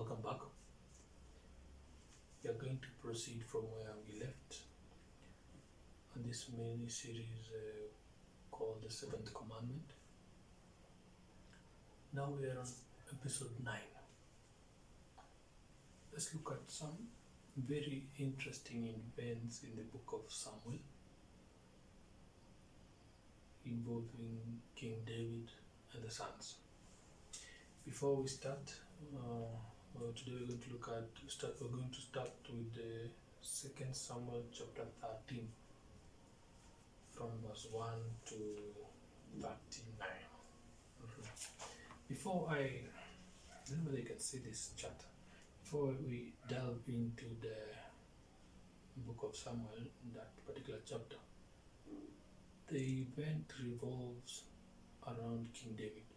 welcome back. We are going to proceed from where we left on this mini series called the Seventh Commandment. Now we are on episode 9. Let's look at some very interesting events in the book of Samuel involving King David and the sons. Before we start, today we're going to start with the 2 Samuel chapter 13 from verse 1 to 39. Before I don't know whether you can see this chart. Before we delve into the book of Samuel, in that particular chapter, the event revolves around King David.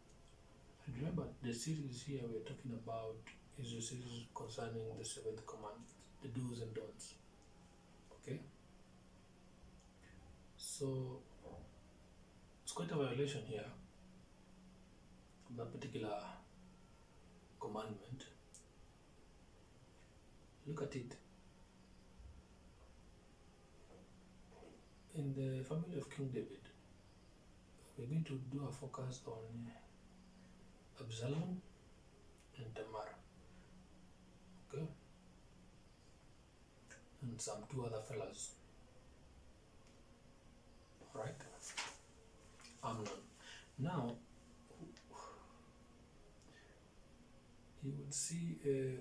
And remember, the series here we're talking about is a series concerning the seventh commandment, the do's and don'ts. Okay? So, it's quite a violation here of that particular commandment. Look at it. In the family of King David, we're going to do a focus on Absalom and Tamar. Okay? And some two other fellas. Alright? Amnon. Now, you would see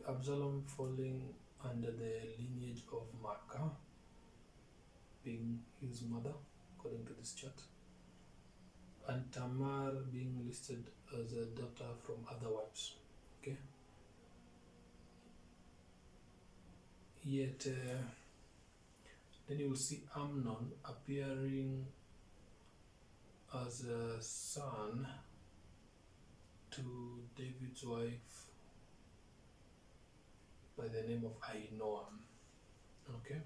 Absalom falling under the lineage of Maacah, being his mother, according to this chart, and Tamar being listed as a daughter from other wives. Okay. Yet, then you will see Amnon appearing as a son to David's wife by the name of Ahithophel. Okay.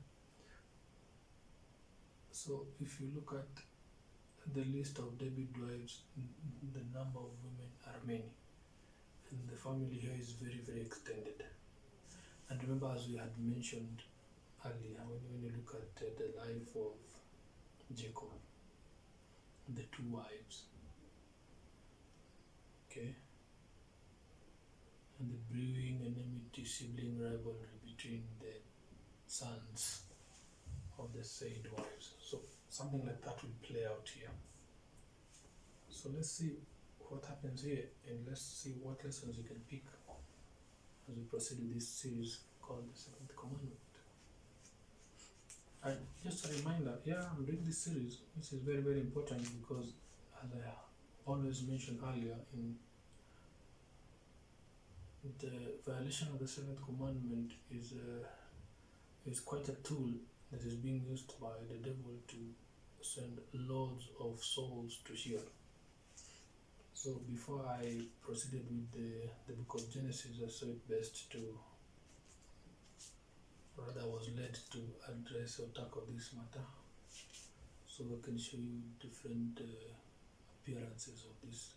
So if you look at the list of David's wives, the number of women are many, and the family here is very, very extended. And remember, as we had mentioned earlier, when you look at the life of Jacob, the two wives, okay, and the brewing enmity, sibling rivalry between the sons of the said wives. So something like that will play out here. So let's see what happens here, and let's see what lessons you can pick as we proceed with this series called the Seventh Commandment. And just a reminder, I'm doing this series, which is very, very important because, as I always mentioned earlier, in the violation of the Seventh Commandment is quite a tool that is being used by the devil to send loads of souls to hell. So before I proceeded with the book of Genesis, I saw it best to, rather was led to address or tackle this matter, so I can show you different appearances of these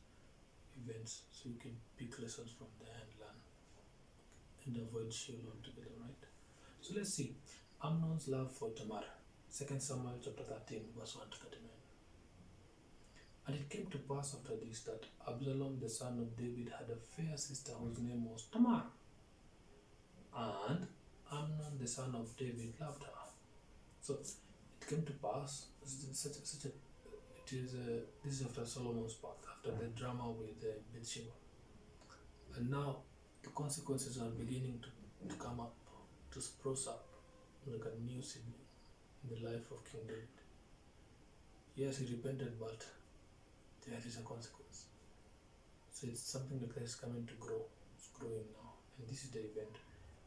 events, so you can pick lessons from there and learn and avoid shame altogether, right? So let's see. Amnon's love for Tamar, 2 Samuel chapter 13, verse 1 to 39. And it came to pass after this that Absalom the son of David had a fair sister whose name was Tamar, and Amnon the son of David loved her. So it came to pass, this is after Solomon's part, after the drama with Bathsheba. And now the consequences are beginning to come up, to spruce up like a new seed in the life of King David. Yes, he repented, but there is a consequence. So it's something like that is coming to grow. It's growing now. And this is the event.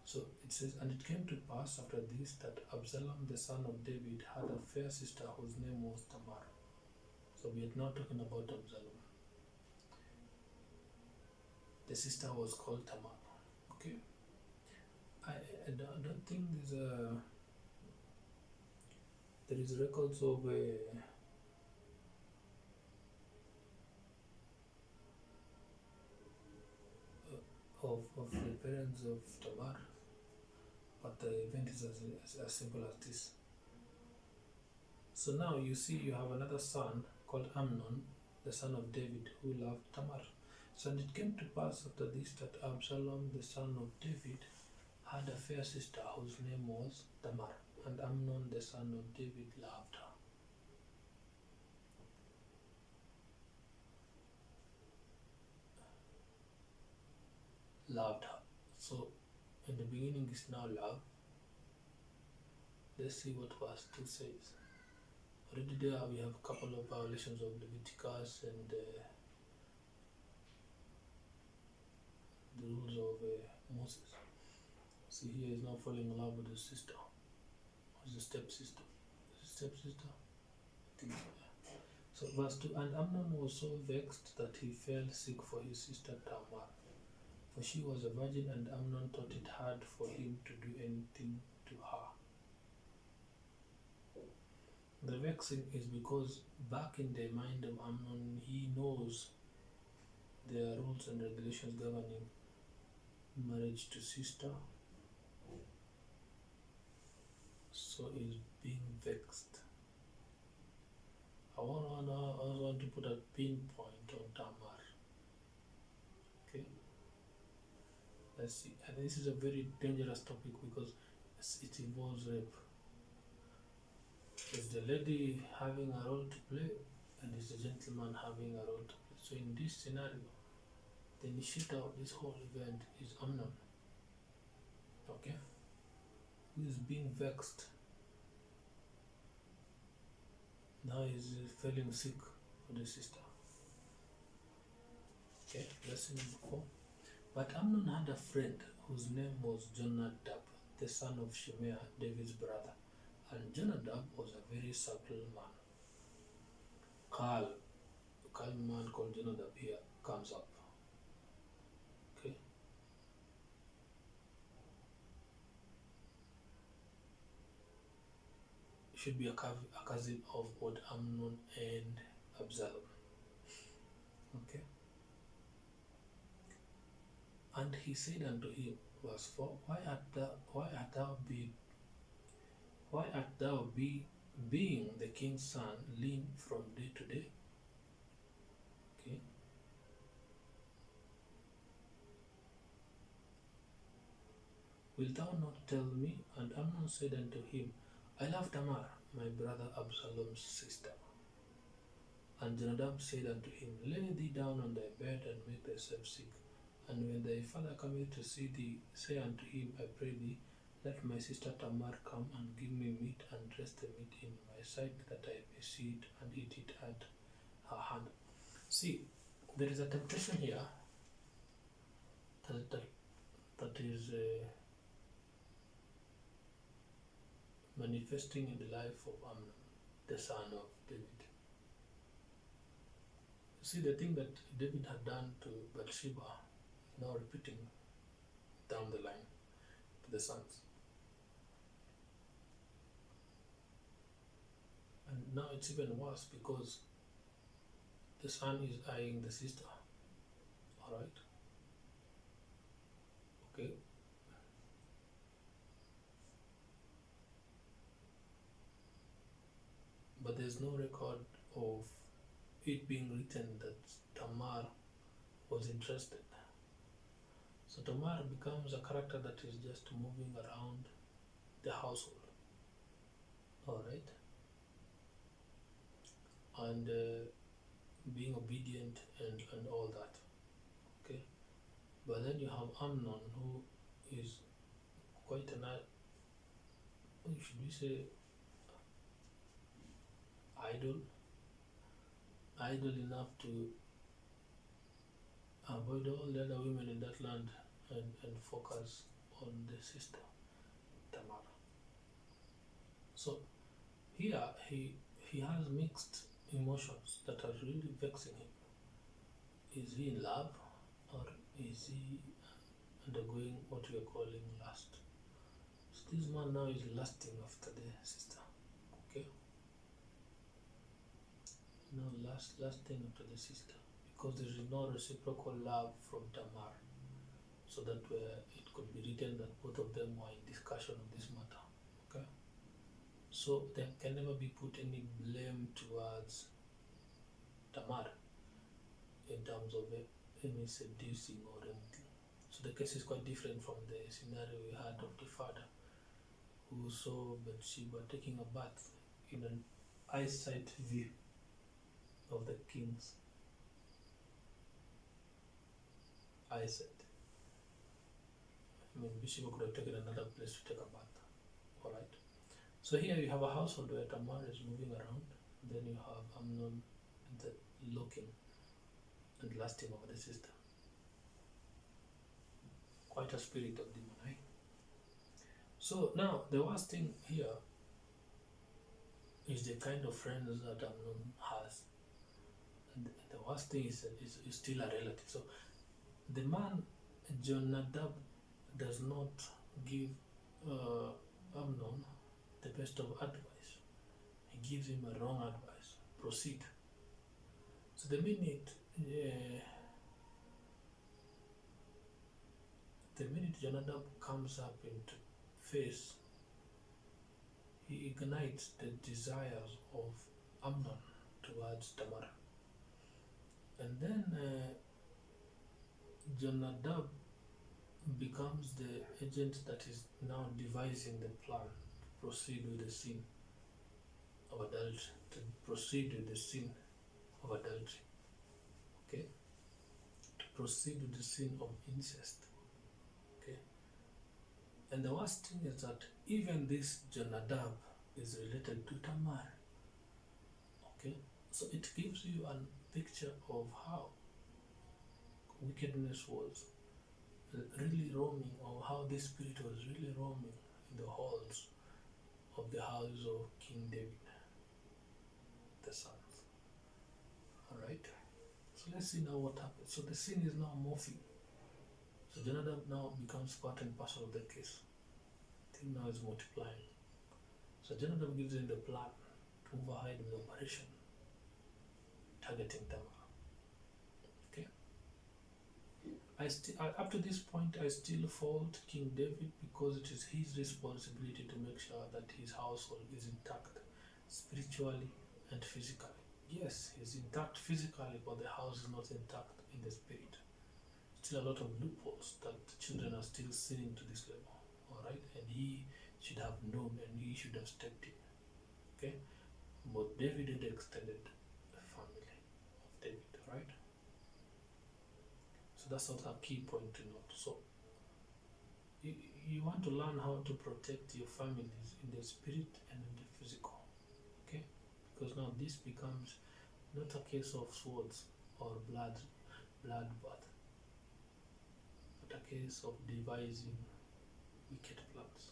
So it says, and it came to pass after this that Absalom the son of David had a fair sister whose name was Tamar. So we are now talking about Absalom. The sister was called Tamar. Okay. I don't think there is records of of the parents of Tamar, but the event is as simple as this. So now you see you have another son called Amnon, the son of David, who loved Tamar. So and it came to pass after this that Absalom, the son of David, had a fair sister whose name was Tamar, and Amnon, the son of David, loved her. So in the beginning is now love. Let's see what verse 2 says. Already there we have a couple of violations of Leviticus and the rules of Moses. See, here is now falling in love with his sister. Who's the stepsister? Stepsister? I think so. So verse 2, and Amnon was so vexed that he fell sick for his sister Tamar, for she was a virgin, and Amnon thought it hard for him to do anything to her. The vexing is because back in the mind of Amnon, he knows there are rules and regulations governing marriage to sister, so he's being vexed. I also want to put a pinpoint on Tamar. Okay, let's see. And this is a very dangerous topic because it involves rape. Is the lady having a role to play, and is the gentleman having a role to play? So in this scenario, the initiator of this whole event is Amnon. Okay, who is being vexed. Now he's feeling sick for the sister. Okay, lesson number 4. But Amnon had a friend whose name was Jonadab, the son of Shimea, David's brother. And Jonadab was a very subtle man. Calm man called Jonadab here comes up. Okay. Should be a cousin of what Amnon and Absalom. Okay. And he said unto him, verse 4, why art thou being the king's son, lean from day to day? Okay. Wilt thou not tell me? And Amnon said unto him, I love Tamar, my brother Absalom's sister. And Jonadab said unto him, lay thee down on thy bed and make thyself sick. And when thy father cometh to see thee, say unto him, I pray thee, let my sister Tamar come and give me meat and dress the meat in my sight, that I may see it and eat it at her hand. See, there is a temptation here that is manifesting in the life of Amnon, the son of David. You see, the thing that David had done to Bathsheba, now repeating down the line to the sons. And now it's even worse because the son is eyeing the sister. Alright? Okay. But there's no record of it being written that Tamar was interested. So Tamar becomes a character that is just moving around the household. Alright? And being obedient and all that. Okay? But then you have Amnon, who is quite should we say, idle enough to avoid all the other women in that land and focus on the sister, Tamar. So here he has mixed emotions that are really vexing him. Is he in love, or is he undergoing what we are calling lust? So this man now is lusting after the sister. Okay? Now lusting after the sister, because there is no reciprocal love from Tamar. So so that it could be written that both of them were in discussion of this matter. Okay, so there can never be put any blame towards Tamar in terms of any seducing or anything. So the case is quite different from the scenario we had of the father who saw Bathsheba taking a bath in an eyesight view of the king's eyesight. I mean, Bathsheba could have taken another place to take a bath. Alright. So here you have a household where Tamar is moving around. Then you have Amnon looking and lusting over the sister. Quite a spirit of demon, eh? So now the worst thing here is the kind of friends that Amnon has. And the worst thing is that is still a relative. So the man Jonadab does not give Amnon the best of advice. He gives him a wrong advice. Proceed. So the minute Jonadab comes up into face, he ignites the desires of Amnon towards Tamar. And then Jonadab becomes the agent that is now devising the plan to proceed with the sin of adultery, to proceed with the sin of adultery. Okay? To proceed with the sin of incest. Okay? And the worst thing is that even this Jonadab is related to Tamar. Okay? So it gives you a picture of how wickedness was really roaming, or how this spirit was really roaming in the halls of the house of King David, the sons. Alright? So let's see now what happens. So the sin is now morphing. So Jonadab now becomes part and parcel of the case. The thing now is multiplying. So Jonadab gives him the plan to move ahead with the operation, targeting Tamar. Okay? Up to this point, I still fault King David because it is his responsibility to make sure that his household is intact, spiritually and physically. Yes, he's intact physically, but the house is not intact in the spirit. Still a lot of loopholes that the children are still sinning to this level. Alright? And he should have known and he should have stepped in. Okay? But David and the extended family of David, right? So that's also a key point to note. So you want to learn how to protect your families in the spirit and in the physical. Okay? Because now this becomes not a case of swords or bloodbath, but a case of devising wicked plans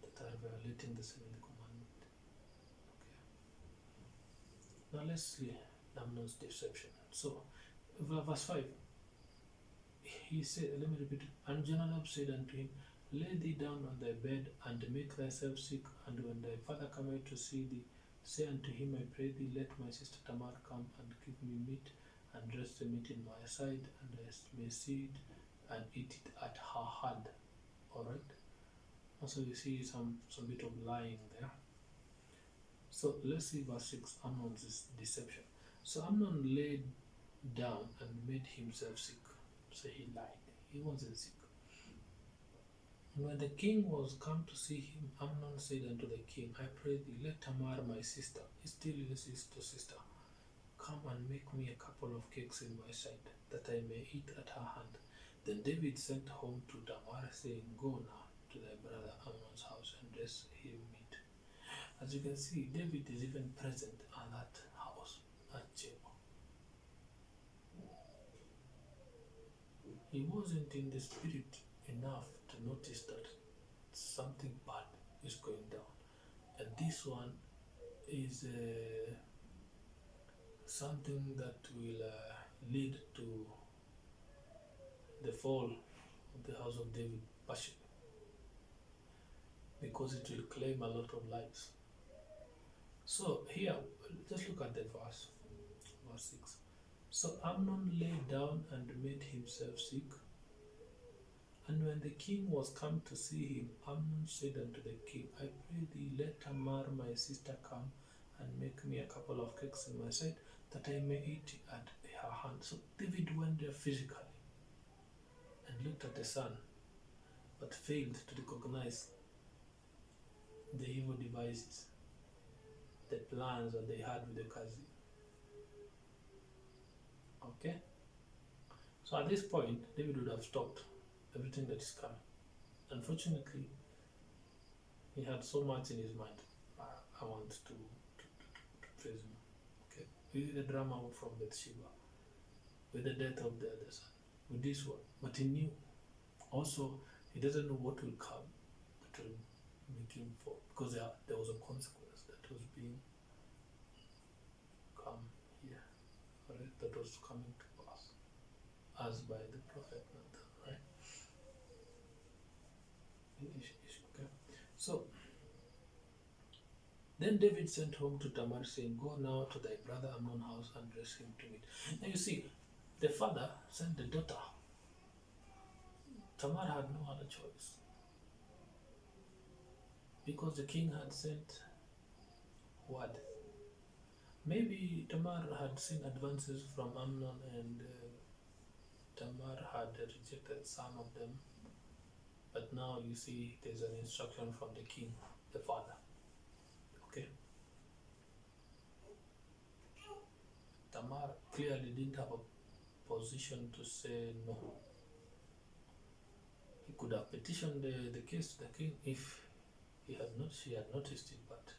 that are violating the seventh commandment. Okay. Now let's see Amnon's deception. So verse 5, he said, let me repeat it. And Jonadab said unto him, lay thee down on thy bed, and make thyself sick, and when thy father cometh to see thee, say unto him, I pray thee, let my sister Tamar come and give me meat, and dress the meat in my side, and I may see it and eat it at her hand. Alright? Also you see some bit of lying there. So let's see verse 6, Amnon's deception. So Amnon laid down and made himself sick. So he lied. He wasn't sick. And when the king was come to see him, Amnon said unto the king, I pray thee, let Tamar my sister, he still insists to sister, come and make me a couple of cakes in my sight, that I may eat at her hand. Then David sent home to Tamar, saying, go now to thy brother Amnon's house and dress him meat. As you can see, David is even present at that house, at Jeba. He wasn't in the spirit enough to notice that something bad is going down, and this one is something that will lead to the fall of the house of David, Bathsheba, because it will claim a lot of lives. So here, just look at the verse 6. So Amnon lay down and made himself sick, And when the king was come to see him, Amnon said unto the king, I pray thee, let Tamar my sister come and make me a couple of cakes in my sight, that I may eat at her hand. So David went there physically and looked at the son, but failed to recognize the evil devices, the plans that they had with the cousin. Okay? So at this point, David would have stopped everything that is coming. Unfortunately, he had so much in his mind. I want to praise him. Okay? With the drama from Bathsheba, with the death of the other son, with this one. But he knew. Also, he doesn't know what will come that will make him fall. Because there was a consequence that was being come here. Right? That was coming to pass. As by the prophet Nathan, right? Okay. So then David sent home to Tamar, saying, Go now to thy brother Amnon's house and dress him to meat. Now you see, the father sent the daughter. Tamar had no other choice, because the king had sent word. Maybe Tamar had seen advances from Amnon, and Tamar had rejected some of them. But now you see there's an instruction from the king, the father. Okay? Tamar clearly didn't have a position to say no. He could have petitioned the case to the king if she had noticed it, but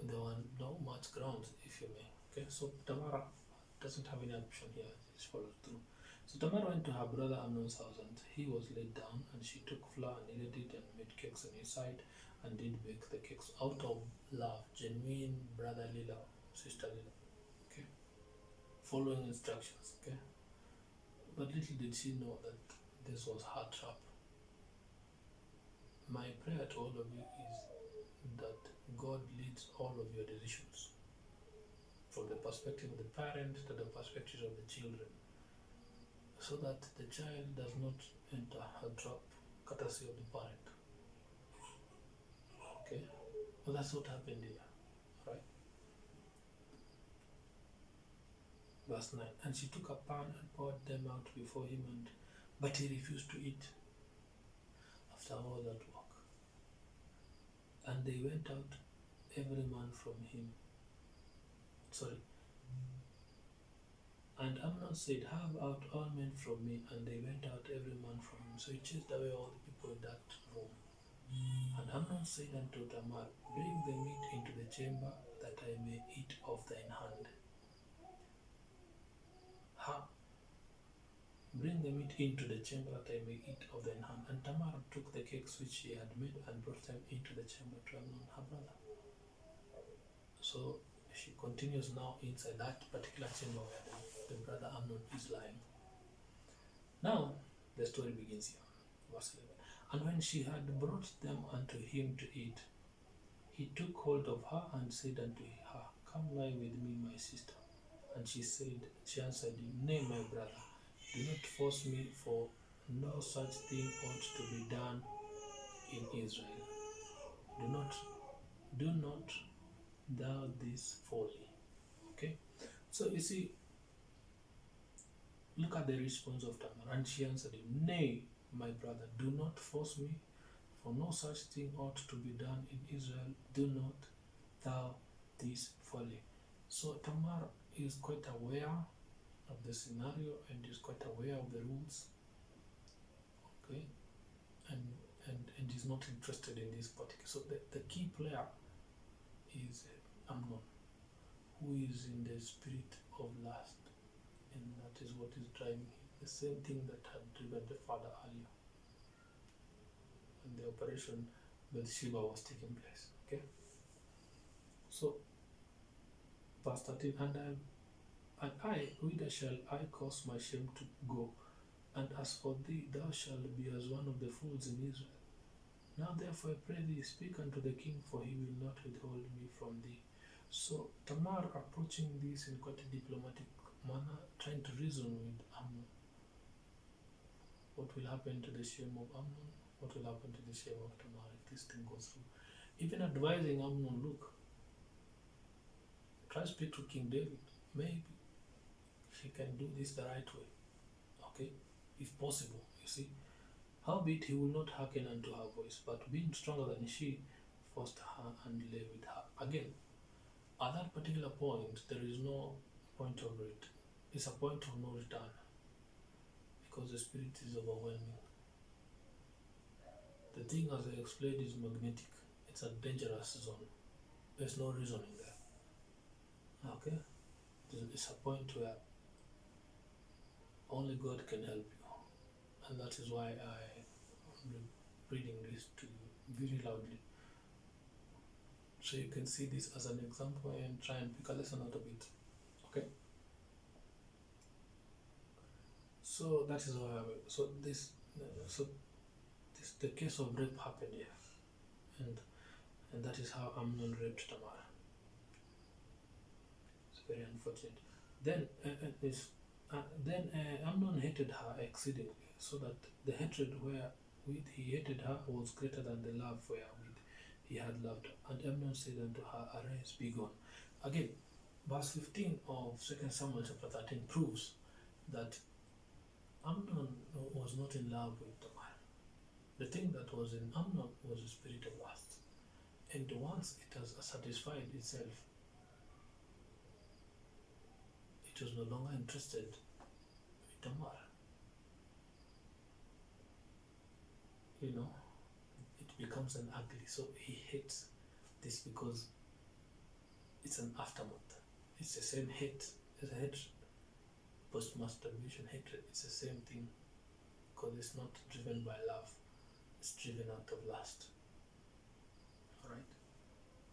there were no much grounds, if you may. Okay, so Tamar doesn't have any option here. She follows through. So Tamar went to her brother Amnon's house, and he was laid down, and she took flour and kneaded it and made cakes on his side, and did bake the cakes out of love, genuine brotherly love, sisterly love. Okay, following instructions. Okay, but little did she know that this was her trap. My prayer to all of you is that God leads all of your decisions, from the perspective of the parent to the perspective of the children, so that the child does not enter a trap courtesy of the parent. Okay? Well, that's what happened here, right? Verse 9. And she took a pan and poured them out before him, but he refused to eat after all that work. And they went out, every man from him. And Amnon said, Have out all men from me. And they went out, every man from him. So he chased away all the people in that room. And Amnon said unto Tamar, Bring the meat into the chamber, that I may eat of thine hand. Bring the meat into the chamber, that I may eat of thine hand. And Tamar took the cakes which she had made and brought them into the chamber to Amnon, her brother. So she continues now inside that particular chamber where the brother Amnon is lying. Now the story begins here. Verse 11. And when she had brought them unto him to eat, he took hold of her and said unto her, Come lie with me, my sister. And she answered him, Nay, my brother, do not force me, for no such thing ought to be done in Israel. Do not thou this folly. Okay? So you see, look at the response of Tamar. And she answered him, Nay, my brother, do not force me, for no such thing ought to be done in Israel. Do not thou this folly. So Tamar is quite aware of the scenario and is quite aware of the rules. Okay? And is not interested in this particular. So the key player is Amnon, who is in the spirit of lust, and that is what is driving him. The same thing that had driven the father earlier, when the operation Bathsheba was taking place. Okay. So, verse 13, and I, whither shall I cause my shame to go? And as for thee, thou shalt be as one of the fools in Israel. Now therefore I pray thee, speak unto the king, for he will not withhold me from thee. So Tamar approaching this in quite a diplomatic manner, trying to reason with Amnon. What will happen to the shame of Amnon? What will happen to the shame of Tamar if this thing goes through? Even advising Amnon, look, try to speak to King David. Maybe he can do this the right way. Okay? If possible, you see. Howbeit he will not hearken unto her voice, but being stronger than she, forced her and lay with her. Again, at that particular point, there is no point of it. It's a point of no return because the spirit is overwhelming. The thing, as I explained, is magnetic. It's a dangerous zone. There's no reasoning there. Okay? It's a point where only God can help you. And that is why I'm reading this to you very loudly. So you can see this as an example and try and pick a lesson out of it. Okay? So that is why the case of rape happened here. And that is how Amnon raped Tamar. It's very unfortunate. Then Amnon hated her exceedingly, so that the hatred wherewith he hated her was greater than the love wherewith he had loved her. And Amnon said unto her, Arise, be gone. Again, verse 15 of 2 Samuel chapter 13 proves that Amnon was not in love with Tamar. The thing that was in Amnon was the spirit of lust. And once it has satisfied itself, it was no longer interested in Tamar. You know, it becomes an ugly. So he hates this because it's an aftermath. It's the same hate. It's a hatred. Post-masturbation hatred. It's the same thing because it's not driven by love. It's driven out of lust. Alright?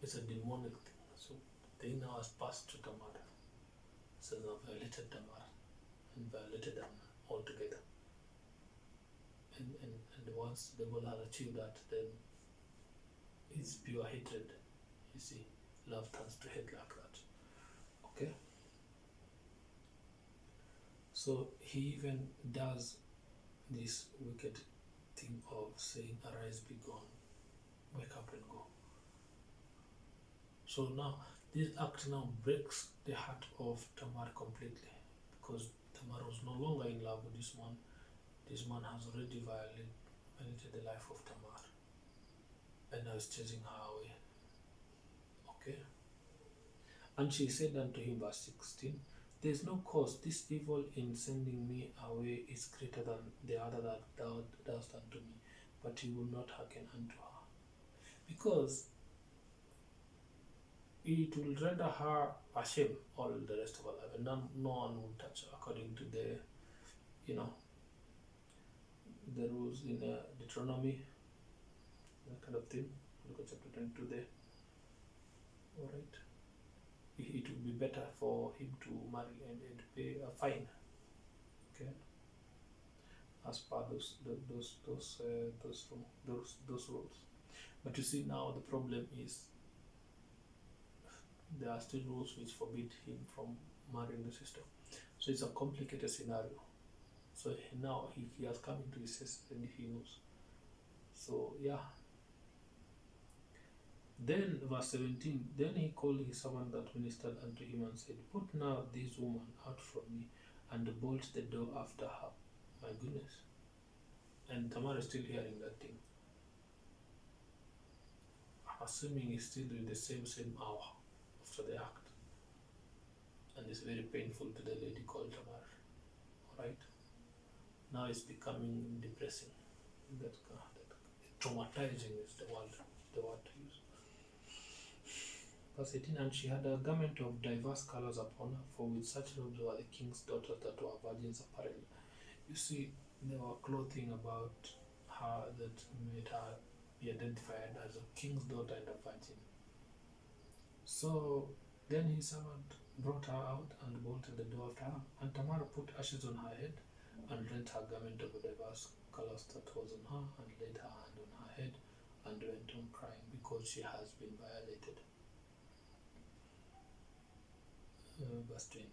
It's a demonic thing. So the thing now has passed to Tamar. So now violated Tamar and violated Amnon altogether. And once the devil has achieved that, then it's pure hatred. You see, love turns to hate like that. Okay? So he even does this wicked thing of saying, Arise, be gone, wake up and go. So now, this act now breaks the heart of Tamar completely, because Tamar was no longer in love with this man. This man has already violated the life of Tamar, and now is chasing her away. Okay? And she said unto him, verse 16, There is no cause. This evil in sending me away is greater than the other that thou dost unto me. But he will not hearken unto her, because it will render her ashamed all the rest of her life, and no one will touch her, according to the rules in Deuteronomy, that kind of thing. Look at chapter 22 there. Alright. It would be better for him to marry and pay a fine. Okay. As per those rules. But you see, now the problem is there are still rules which forbid him from marrying the sister. So it's a complicated scenario. So now he has come into his senses and he knows. So yeah. Then verse 17, then he called his servant that ministered unto him and said, Put now this woman out from me and bolt the door after her. My goodness. And Tamar is still hearing that thing. I'm assuming he's still doing the same hour after the act. And it's very painful to the lady called Tamar. Alright? Now it's becoming depressing. Traumatizing is the word to use. Verse 18, and she had a garment of diverse colors upon her, for with such robes were the king's daughters that were virgins apparel. You see, there were clothing about her that made her be identified as a king's daughter and a virgin. So then his servant brought her out and bolted the door after her, and Tamar put ashes on her head and rent her garment of diverse colors that was on her, and laid her hand on her head, and went on crying because she has been violated. Verse 20,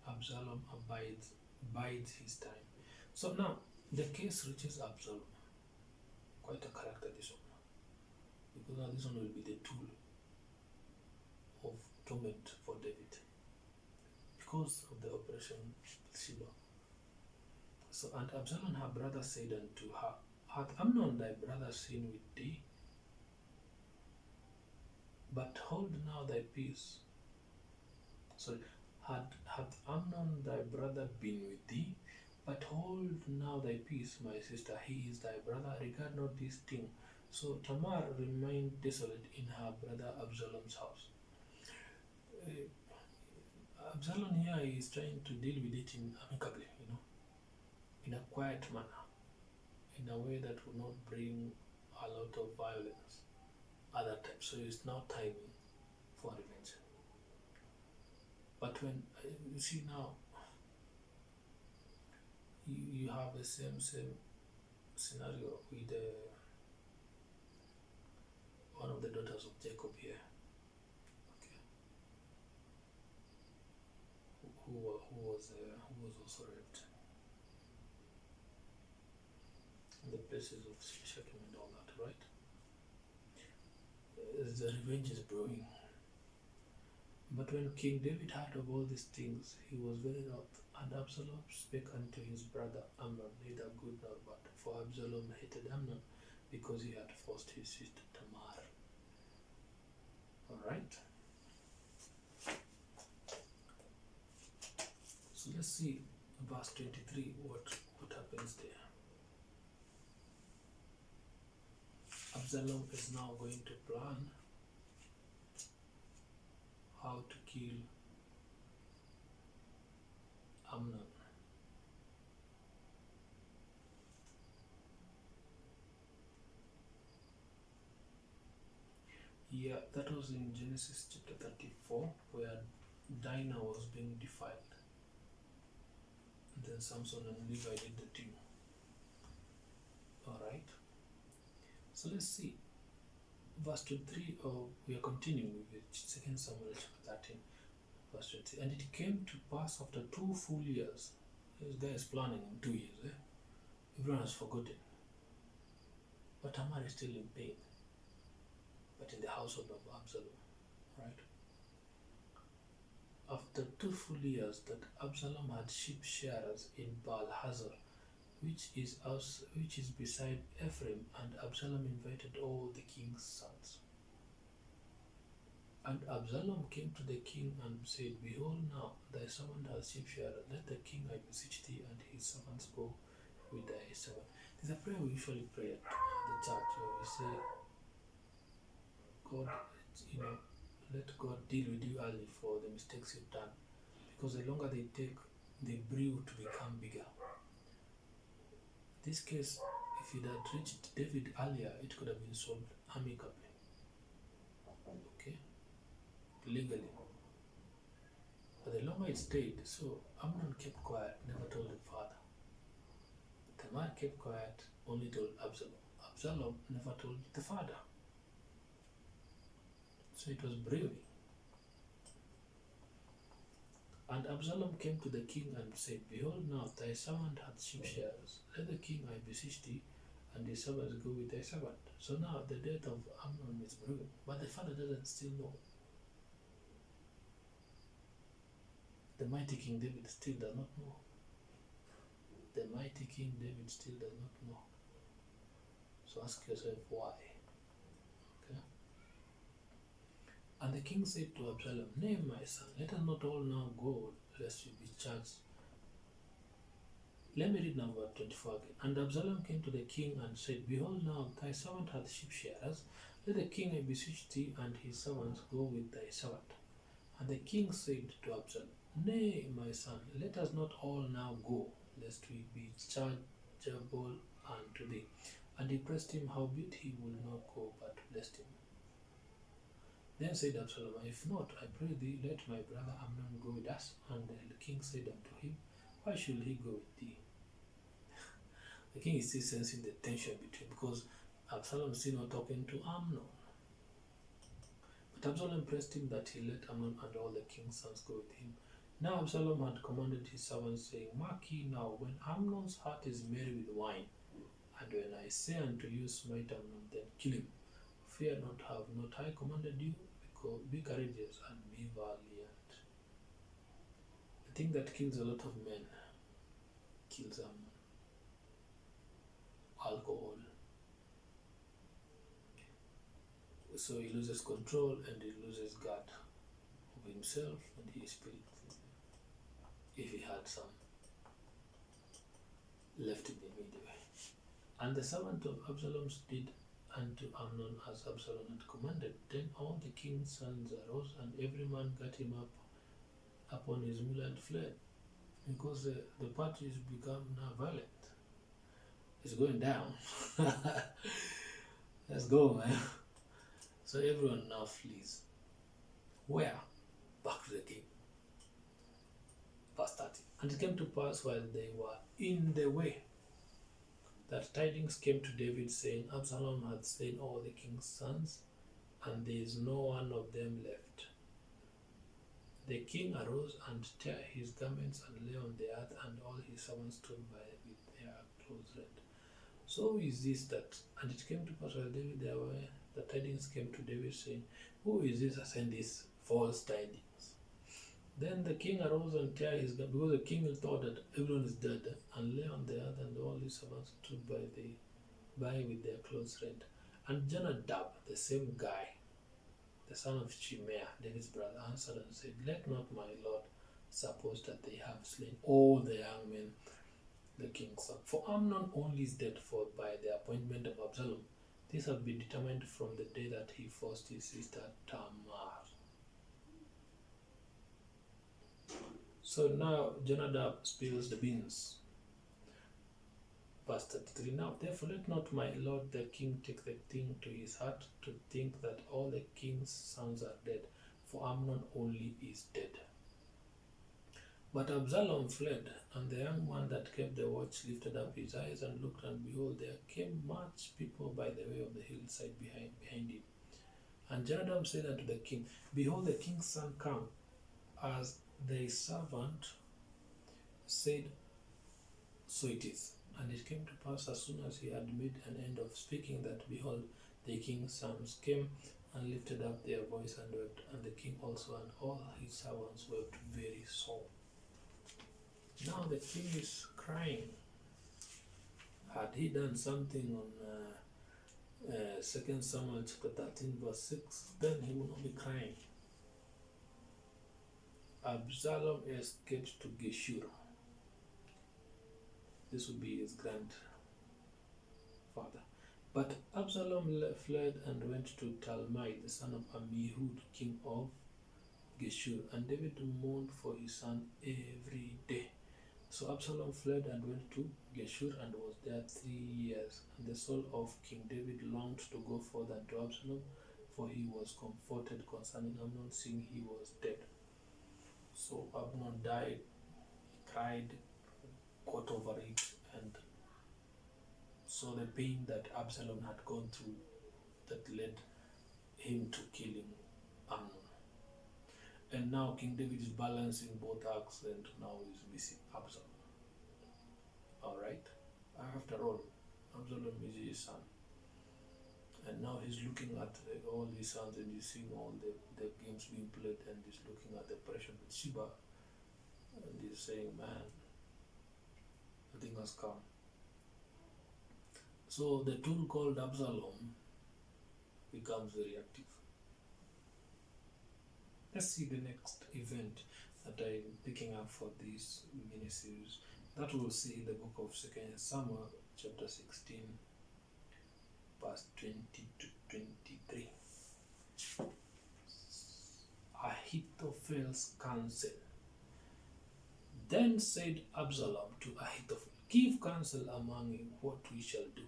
Absalom bides his time. So now, The case reaches Absalom. Quite a character, this one. Because now this one will be the tool of torment for David. Because of the operation Bathsheba. So, and Absalom her brother said unto her, hath Amnon thy brother sinned with thee? But hold now thy peace. Sorry, hath Amnon thy brother been with thee? But hold now thy peace, my sister, he is thy brother, regard not this thing. So Tamar remained desolate in her brother Absalom's house. Absalom here is trying to deal with it amicably, in a quiet manner, in a way that will not bring a lot of violence other times. So it's now time for revenge. But when you see now, you have the same scenario with one of the daughters of Jacob here, okay, who was also raped in the places of Shechem and all that, right? The revenge is brewing. But when King David heard of all these things, he was very wroth. And Absalom spake unto his brother Amnon, neither good nor bad. For Absalom hated Amnon, because he had forced his sister Tamar. Alright? So let's see verse 23, what happens there. Absalom is now going to plan how to kill Amnon. Yeah, that was in Genesis chapter 34, where Dinah was being defiled. And then Samson and Levi did the thing. Alright. So let's see. Verse 23, we are continuing with 2 Samuel chapter 13, verse 20. And it came to pass after 2 full years. This guy is planning in 2 years. Everyone has forgotten. But Tamar is still in pain. But in the household of Absalom. Right? After 2 full years that Absalom had sheep shearers in Baal-Hazor, which is beside Ephraim, and Absalom invited all the king's sons. And Absalom came to the king and said, Behold now, thy servant has sheep shearers. Let the king, I beseech thee, and his servants go with thy servant. There's a prayer we usually pray at the church where we say, God, let God deal with you early for the mistakes you've done. Because the longer they take, they brew to become bigger. This case, if it had reached David earlier, it could have been solved amicably. Okay? Legally. But the longer it stayed, so Amnon kept quiet, never told the father. Tamar kept quiet, only told Absalom. Absalom never told the father. So it was brewing. And Absalom came to the king and said, Behold now, thy servant hath sheep shearers. Let the king, I beseech thee, and his servants go with thy servant. So now the death of Amnon is brewing, but the father doesn't still know. The mighty King David still does not know. The mighty King David still does not know. So ask yourself why. Okay? And the king said to Absalom, Nay, my son, let us not all now go, lest we be charged. Let me read now verse 24 again. And Absalom came to the king and said, Behold now, thy servant hath sheep shearers. Let the king, I beseech thee, and his servants go with thy servant. And the king said to Absalom, Nay, my son, let us not all now go, lest we be chargeable unto thee. And he pressed him, howbeit he would not go, but blessed him. Then said Absalom, If not, I pray thee, let my brother Amnon go with us. And the king said unto him, Why should he go with thee? The king is still sensing the tension between, because Absalom is still not talking to Amnon. But Absalom pressed him that he let Amnon and all the king's sons go with him. Now Absalom had commanded his servants, saying, Mark ye now, when Amnon's heart is merry with wine, and when I say unto you, smite Amnon, then kill him. Fear not, have not I commanded you? Because be courageous and be valiant. The thing that kills a lot of men kills Amnon. Alcohol. So he loses control and he loses guard of himself and his spirit, if he had some left in him anyway. And the servant of Absalom did unto Amnon as Absalom had commanded. Then all the king's sons arose, and every man got him up upon his mule and fled, because the party has become now violent. It's going down. Let's go, man. So everyone now flees. Where? Back to the king. Verse 30. And it came to pass while they were in the way, that tidings came to David, saying, Absalom hath slain all the king's sons, and there is no one of them left. The king arose and tore his garments and lay on the earth, and all his servants stood by with their clothes rent. So is this that, and it came to pass while David there were, the tidings came to David, saying, Who is this that sent these false tidings? Then the king arose and tore his garments, because the king thought that everyone is dead, and lay on the earth, and all his servants stood by with their clothes rent. And Jonadab, the same guy, the son of Shimea, David's brother, answered and said, Let not my lord suppose that they have slain all the young men, the king's son. For Amnon only is dead, for by the appointment of Absalom, this had been determined from the day that he forced his sister Tamar. So now Jonadab spills the beans. Verse 33. Now therefore let not my lord the king take the thing to his heart, to think that all the king's sons are dead, for Amnon only is dead. But Absalom fled, and the young man that kept the watch lifted up his eyes and looked, and behold, there came much people by the way of the hillside behind him. And Jonadab said unto the king, Behold, the king's son come, as thy servant said, so it is. And it came to pass, as soon as he had made an end of speaking, that behold, the king's sons came and lifted up their voice and wept, and the king also and all his servants wept very sore. Now the king is crying. Had he done something on 2 Samuel chapter 13 verse 6, then he would not be crying. Absalom escapes to Geshur. This would be his grandfather. But Absalom fled and went to Talmai, the son of Ammihud, king of Geshur, and David mourned for his son every day. So Absalom fled and went to Geshur and was there 3 years. And the soul of King David longed to go further to Absalom, for he was comforted concerning Amnon, seeing he was dead. So Amnon died, he cried, got over it, and saw the pain that Absalom had gone through that led him to killing Amnon. And now King David is balancing both acts, and now he's missing Absalom. Alright? After all, Absalom is his son. And now he's looking at all his sons, and he's seeing all the games being played, and he's looking at the pressure of Bathsheba, and he's saying, man, the thing has come. So the tool called Absalom becomes very active. Let's see the next event that I'm picking up for this mini-series. That we'll see in the book of 2 Samuel chapter 16 verse 20 to 23. Ahithophel's counsel. Then said Absalom to Ahithophel, Give counsel among you what we shall do.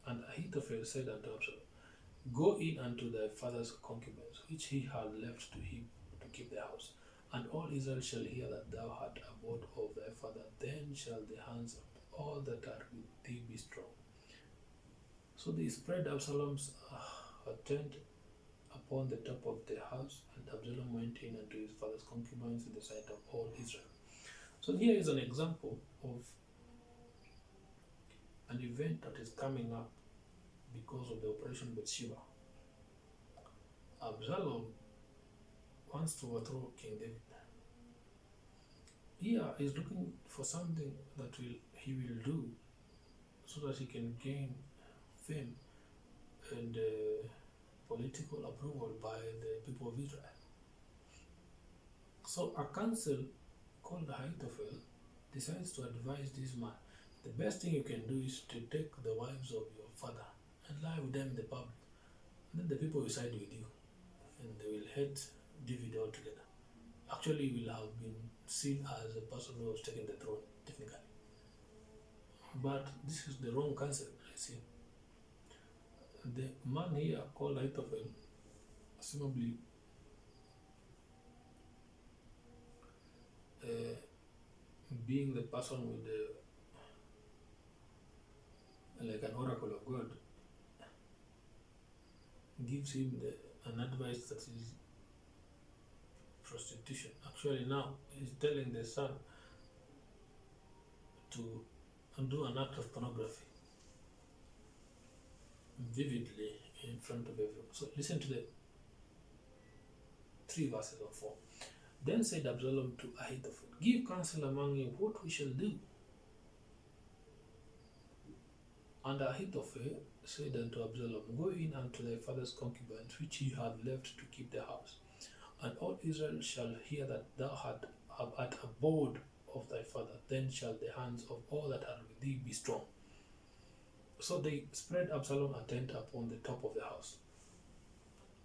And Ahithophel said unto Absalom, Go in unto thy father's concubines, which he had left to him to keep the house, and all Israel shall hear that thou art abode of thy father. Then shall the hands of all that are with thee be strong. So they spread Absalom's tent upon the top of the house, and Absalom went in unto his father's concubines in the sight of all Israel. So here is an example of an event that is coming up because of the Operation Bathsheba. Absalom wants to overthrow King David. Here he's looking for something that he will do so that he can gain fame and political approval by the people of Israel. So a council called Ahithophel decides to advise this man. The best thing you can do is to take the wives of your father and lie with them in the public. And then the people will side with you and they will hate David altogether. Actually, he will have been seen as a person who has taken the throne, technically. But this is the wrong counsel, I see. The man here called Ahithophel, assumably being the person with like an oracle of God, gives him an advice that is prostitution. Actually, now he's telling the son to do an act of pornography vividly in front of everyone. So listen to the 3 verses or 4. Then said Absalom to Ahithophel, give counsel among you what we shall do. And Ahithophel said unto Absalom, go in unto thy father's concubines, which ye have left to keep the house. And all Israel shall hear that thou art abode of thy father. Then shall the hands of all that are with thee be strong. So they spread Absalom a tent upon the top of the house.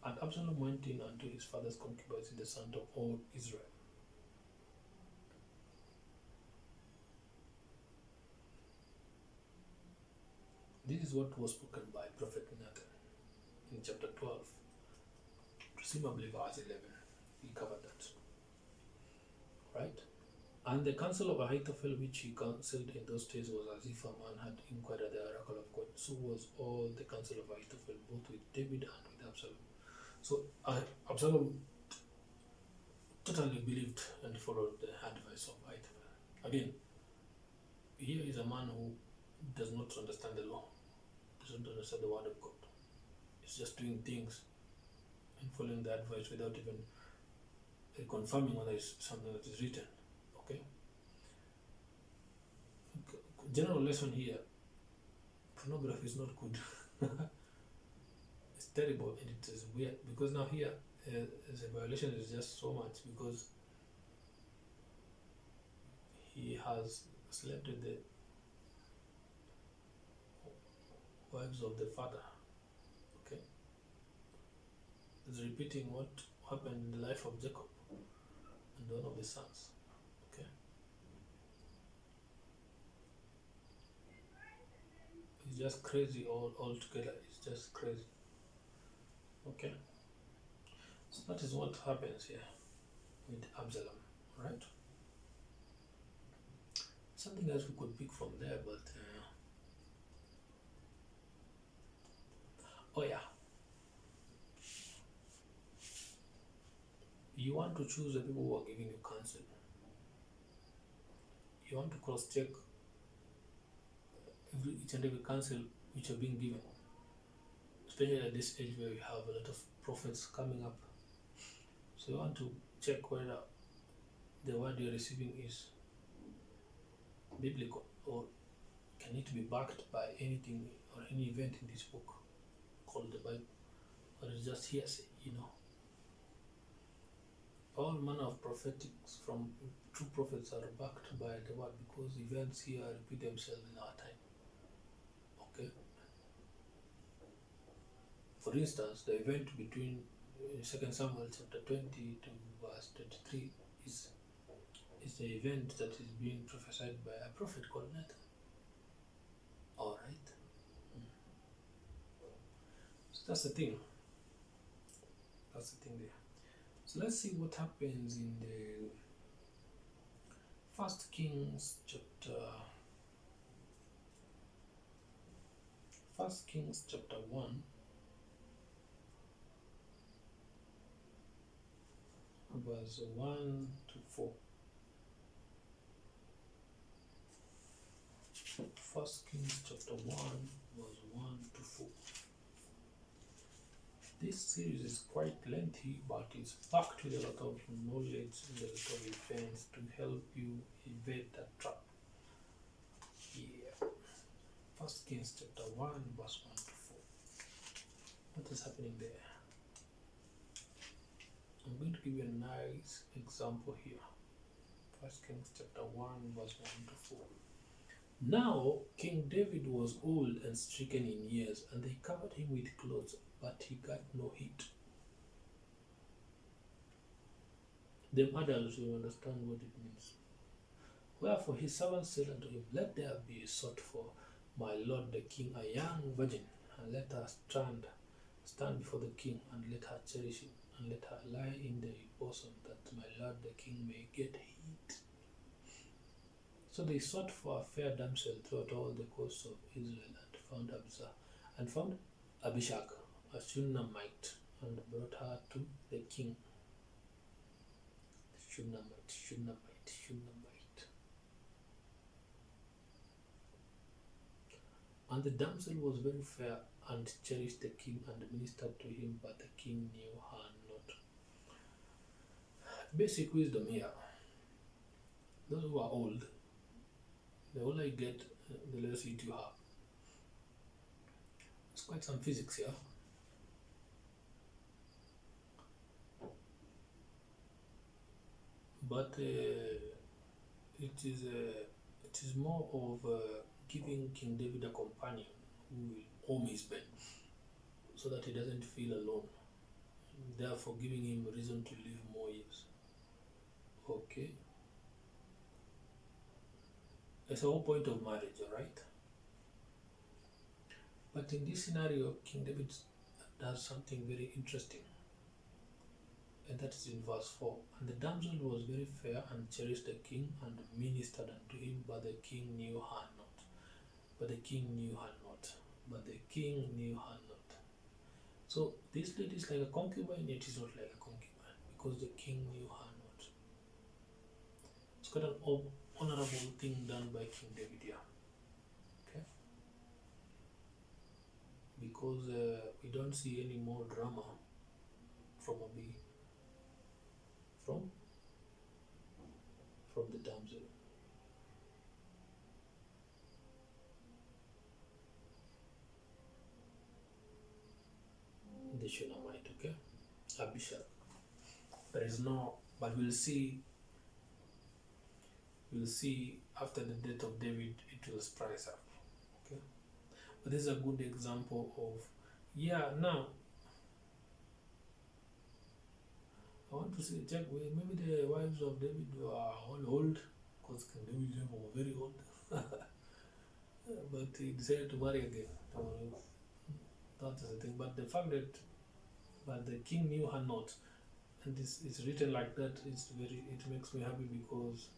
And Absalom went in unto his father's concubines in the sight of all Israel. This is what was spoken by Prophet Nathan in chapter 12, presumably verse 11. We covered that. Right? And the counsel of Ahithophel which he counseled in those days was as if a man had inquired at the oracle of God. So was all the counsel of Ahithophel, both with David and with Absalom. So Absalom totally believed and followed the advice of Ahithophel. Again, here is a man who does not understand the law, doesn't understand the word of God. He's just doing things and following the advice without even confirming whether it's something that is written. Okay? General lesson here, pornography is not good. It's terrible and it is weird, because now here the violation is just so much, because he has slept with the wives of the father. Okay? It's repeating what happened in the life of Jacob and one of the sons. Okay? It's just crazy altogether. It's just crazy. Okay? So that is what happens here with Absalom, right? Something else we could pick from there, but oh yeah, you want to choose the people who are giving you counsel. You want to cross-check each and every counsel which are being given, especially at this age where we have a lot of prophets coming up. So you want to check whether the word you're receiving is biblical, or can it be backed by anything or any event in this book called the Bible, or it's just hearsay, All manner of prophetics from true prophets are backed by the word, because events here repeat themselves in our time. Okay? For instance, the event between 2 Samuel chapter 20 to verse 23 is the event that is being prophesied by a prophet called Nathan. Alright? So that's the thing. That's the thing there. So let's see what happens in the 1 Kings chapter First Kings chapter 1, verse 1 to 4. First Kings chapter 1, verse 1 to 4. This series is quite lengthy, but it's packed with a lot of knowledge and a lot of events to help you evade that trap. Yeah. First Kings chapter 1, verse 1 to 4. What is happening there? I'm going to give you a nice example here. First Kings chapter 1, verse 1 to 4. Now King David was old and stricken in years, and they covered him with clothes, but he got no heat. Them adults will understand what it means. Wherefore his servants said unto him, Let there be sought for my lord the king a young virgin, and let her stand before the king, and let her cherish him, and let her lie in the bosom, that my lord the king may get heat. So they sought for a fair damsel throughout all the coasts of Israel, and found Abishag, a Shunammite, and brought her to the king. Shunammite. And the damsel was very fair, and cherished the king, and ministered to him, but the king knew her not. Basic wisdom here. Those who are old, the older you get, the less heat you have. There's quite some physics here. But it is more of giving King David a companion who will home his bed, so that he doesn't feel alone, therefore giving him a reason to live more years. Okay. That's the whole point of marriage, alright? But in this scenario, King David does something very interesting. And that is in verse 4. And the damsel was very fair, and cherished the king, and ministered unto him, but the king knew her not. But the king knew her not. But the king knew her not. So this lady is like a concubine, yet is not like a concubine, because the king knew her not. It's quite an honorable thing done by King David here. Okay? Because we don't see any more drama from the damsel. The Shunammite, okay? Abishag. There is no, but we'll see after the death of David, it will rise up. Okay? But this is a good example of, now I want to check maybe the wives of David were all old, because King David were very old. But he decided to marry again. That is the thing. But the fact that the king knew her not, and this is written like that, it makes me happy, because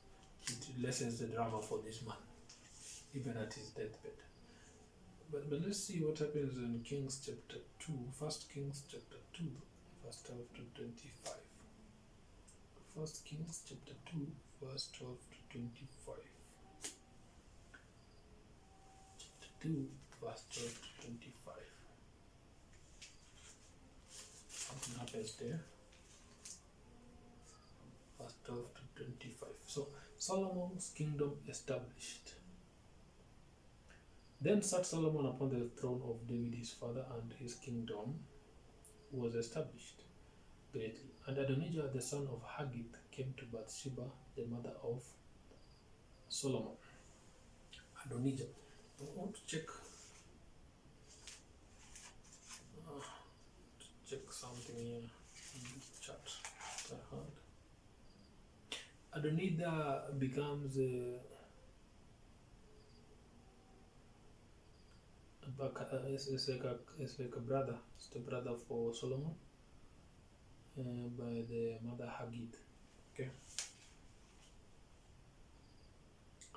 it lessens the drama for this man, even at his deathbed. But let's see what happens in Kings chapter 2, 1 Kings chapter 2, verse 12 to 25. 1 Kings chapter 2, verse 12 to 25. Chapter 2, verse 12 to 25. Something happens there. Verse 12 to 25. So, Solomon's kingdom established. Then sat Solomon upon the throne of David his father, and his kingdom was established greatly. And Adonijah the son of Haggith came to Bathsheba, the mother of Solomon. Adonijah. I want to check something here in this chat I had. Adonijah becomes it's like a brother. It's the brother for Solomon by the mother Haggith. Okay.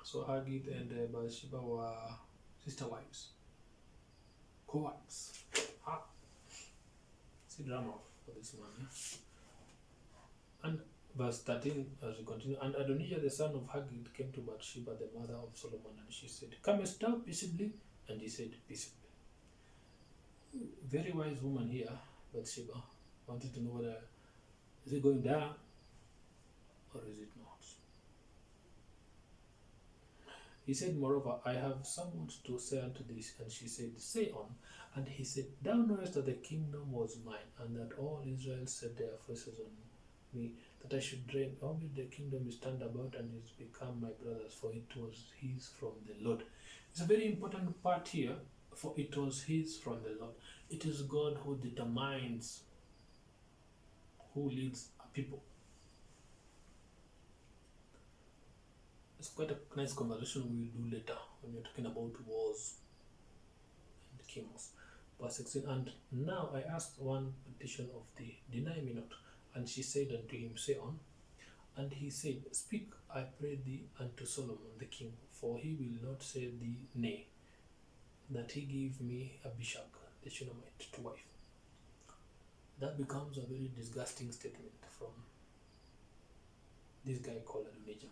So Haggith and Bathsheba were sister wives. coax. See drama for this man. And verse 13, as we continue, and Adonijah the son of Haggith came to Bathsheba, the mother of Solomon, and she said, "Comest thou peaceably?" And he said, "Peaceably." Very wise woman here, Bathsheba, wanted to know whether is it going down or is it not. He said, "Moreover, I have somewhat to say unto this." And she said, "Say on." And he said, "Thou knowest that the kingdom was mine, and that all Israel set their faces on me, that I should reign. Only the kingdom is turned about and is become my brother's, for it was his from the Lord." It's a very important part here, for it was his from the Lord. It is God who determines who leads a people. It's quite a nice conversation we'll do later when we're talking about wars and kings. Verse 16, and now I asked one petition of thee, deny me not. And she said unto him, Say on. And he said, Speak, I pray thee, unto Solomon the king, for he will not say thee nay, that he give me Abishag the Shunammite to wife. That becomes a very disgusting statement from this guy called Adonijah.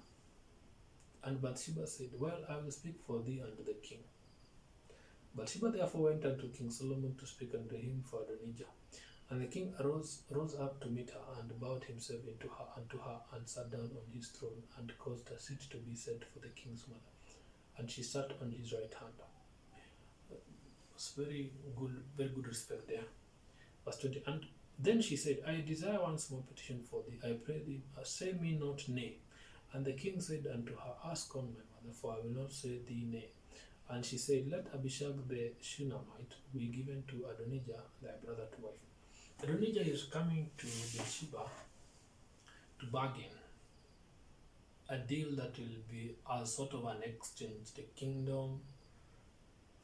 And Bathsheba said, Well, I will speak for thee unto the king. Bathsheba therefore went unto King Solomon to speak unto him for Adonijah. And the king rose up to meet her, and bowed himself unto her, and sat down on his throne, and caused a seat to be set for the king's mother. And she sat on his right hand. It's very good respect there. Verse 20, and then she said, I desire one small petition for thee. I pray thee, say me not nay. And the king said unto her, Ask on, my mother, for I will not say thee nay. And she said, Let Abishag the Shunammite be given to Adonijah thy brother to wife. Adonijah is coming to Bathsheba to bargain a deal that will be a sort of an exchange, the kingdom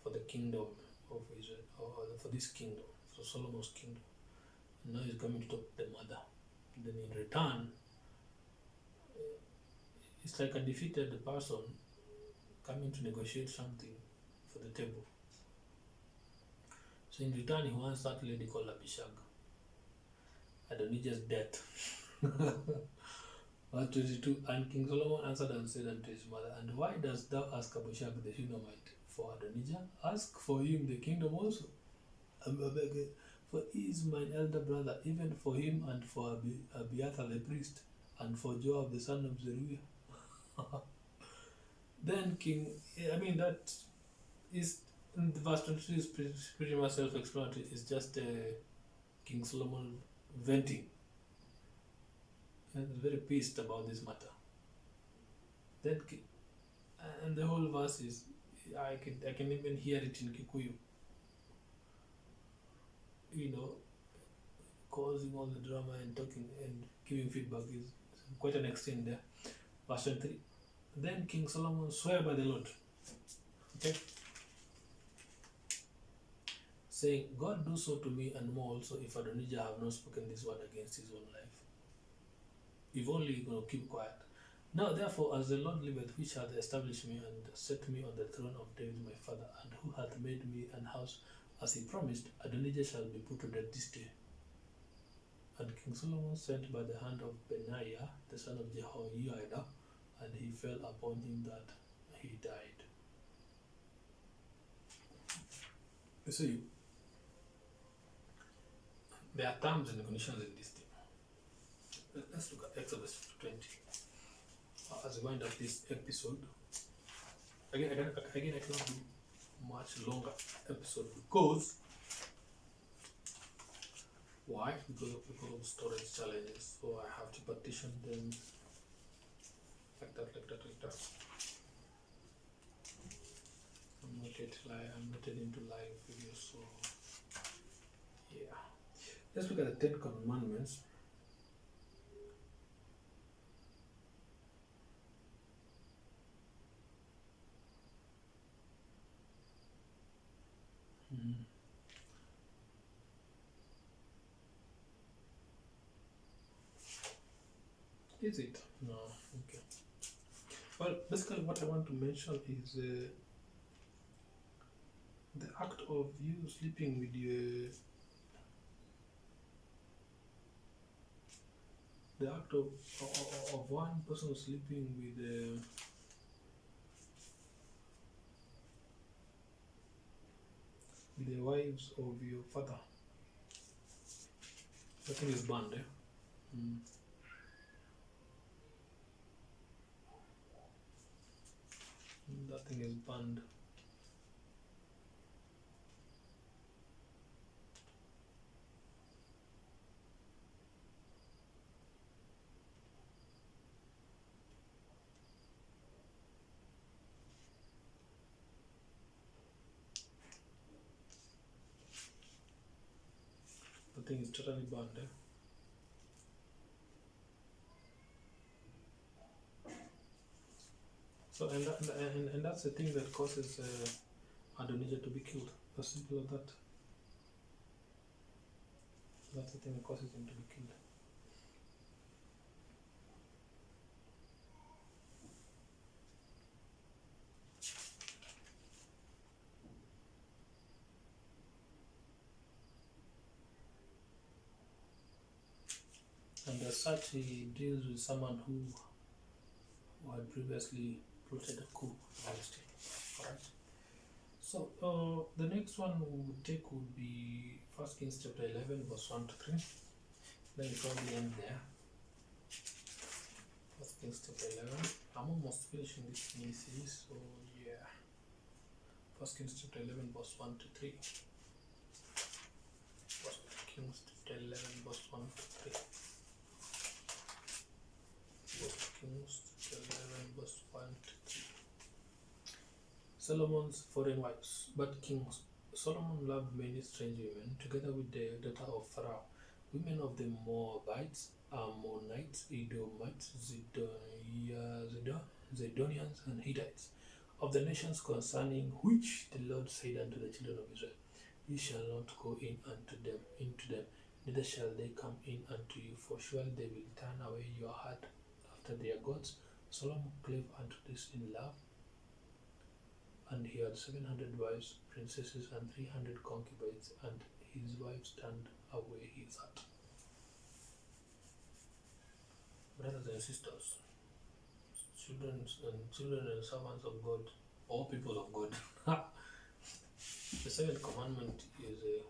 for the kingdom of Israel, or for this kingdom, for Solomon's kingdom. And now he's coming to talk to the mother. Then in return, it's like a defeated person coming to negotiate something for the table. So in return, he wants that lady called Abishag. Adonijah's death. Verse 22, and King Solomon answered and said unto his mother, And why dost thou ask Abishag the Shunammite for Adonijah? Ask for him the kingdom also. For he is mine elder brother, even for him and for Abiathar the priest, and for Joab the son of Zeruiah. Then that is, the verse 22 is pretty much self-explanatory. It's just King Solomon venting. And very pissed about this matter. Then, and the whole verse is, I can even hear it in Kikuyu. Causing all the drama and talking and giving feedback is quite an extent there. Verse 23. Then King Solomon swore by the Lord, okay, saying, God do so to me and more also, if Adonijah have not spoken this word against his own life. If only you're going to keep quiet. Now therefore, as the Lord liveth, which hath established me and set me on the throne of David my father, and who hath made me an house as he promised, Adonijah shall be put to death this day. And King Solomon sent by the hand of Benaiah, the son of Jehoiada, and he fell upon him that he died. You see, there are terms and conditions in this thing. Let's look at Exodus 20. As we wind up this episode, again, I cannot do much longer episode because why? Because of storage challenges. So I have to partition them like that. I'm not into live videos, so yeah. Let's look at the 10 Commandments. Is it? No. Okay. Well, basically what I want to mention is The act of you sleeping with your, the act of one person sleeping with the wives of your father, that thing is banned. That thing is banned. The thing is totally banned. So and that's the thing that causes Adonijah to be killed. As simple as that. That's the thing that causes him to be killed. And as such, he deals with someone who had previously plotted a coup against him. Alright. So the next one we would take would be 1 Kings chapter 11, verse 1 to 3. Then we probably end there. 1 Kings chapter 11. I'm almost finishing this mini series, so yeah. 1 Kings chapter 11, verse 1 to 3. 1 Kings chapter 11, verse 1 to 3. 1 Kings chapter 11, verse 1 to 3. Solomon's foreign wives. But King Solomon loved many strange women, together with the daughter of Pharaoh, women of the Moabites, Ammonites, Edomites, Zidonians, and Hittites, of the nations concerning which the Lord said unto the children of Israel, Ye shall not go in into them, neither shall they come in unto you, for surely they will turn away your heart after their gods. Solomon clave unto this in love, and he had 700 wives, princesses, and 300 concubines, and his wives turned away his heart. Brothers and sisters, children and servants of God, all people of God, the second commandment is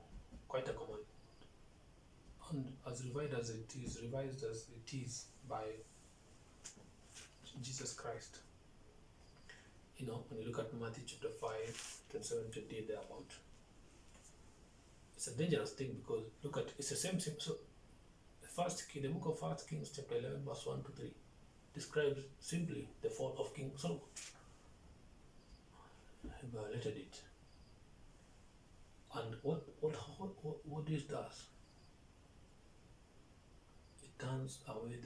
quite a command, and as revised as it is by Jesus Christ. You know, when you look at Matthew chapter 5, 27, 28, thereabout, it's a dangerous thing because look at, it's the same thing. So the book of 1 Kings chapter 11, verse 1 to 3 describes simply the fall of King Solomon. He violated it. And what this does, it turns away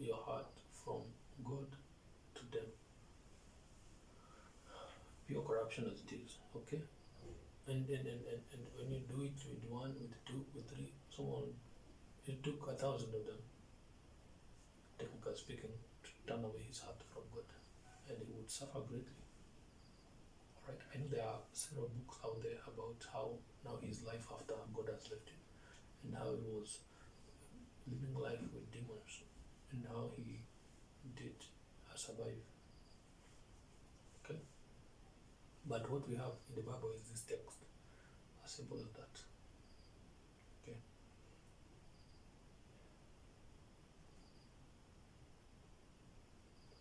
your heart from God to them. Pure corruption as it is, okay? And when you do it with one, with two, with three, someone, it took 1,000 of them, technically speaking, to turn away his heart from God, and he would suffer greatly. Alright, I know there are several books out there about how now his life after God has left him, and how he was living life with demons, and how he did survive. Okay? But what we have in the Bible is this text, as simple as that. Okay.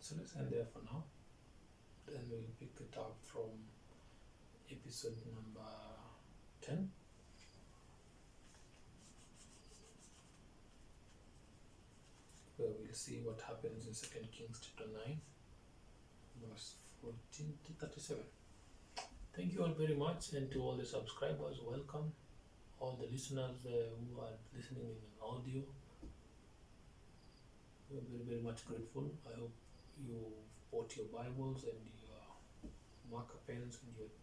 So let's end there for now. Then we'll pick it up from episode number 10. Where we'll see what happens in 2 Kings chapter 9, verse 14 to 37. Thank you all very much, and to all the subscribers, welcome. All the listeners who are listening in an audio, we're very, very much grateful. I hope you bought your Bibles and your marker pens and you're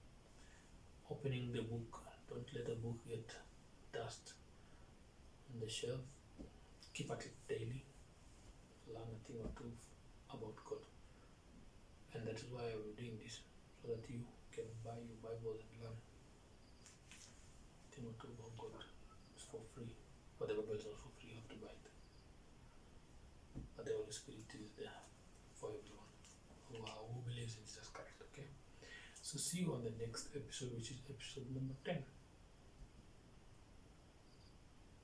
opening the book. Don't let the book get dust on the shelf. Keep at it daily. Learn a thing or two about God. And that is why we're doing this, so that you can buy your Bible and learn. anything what about God is for free. Whatever Bible is not for free, you have to buy it. But the Holy Spirit is there for everyone who believes in Jesus Christ. Okay. So see you on the next episode, which is episode number 10.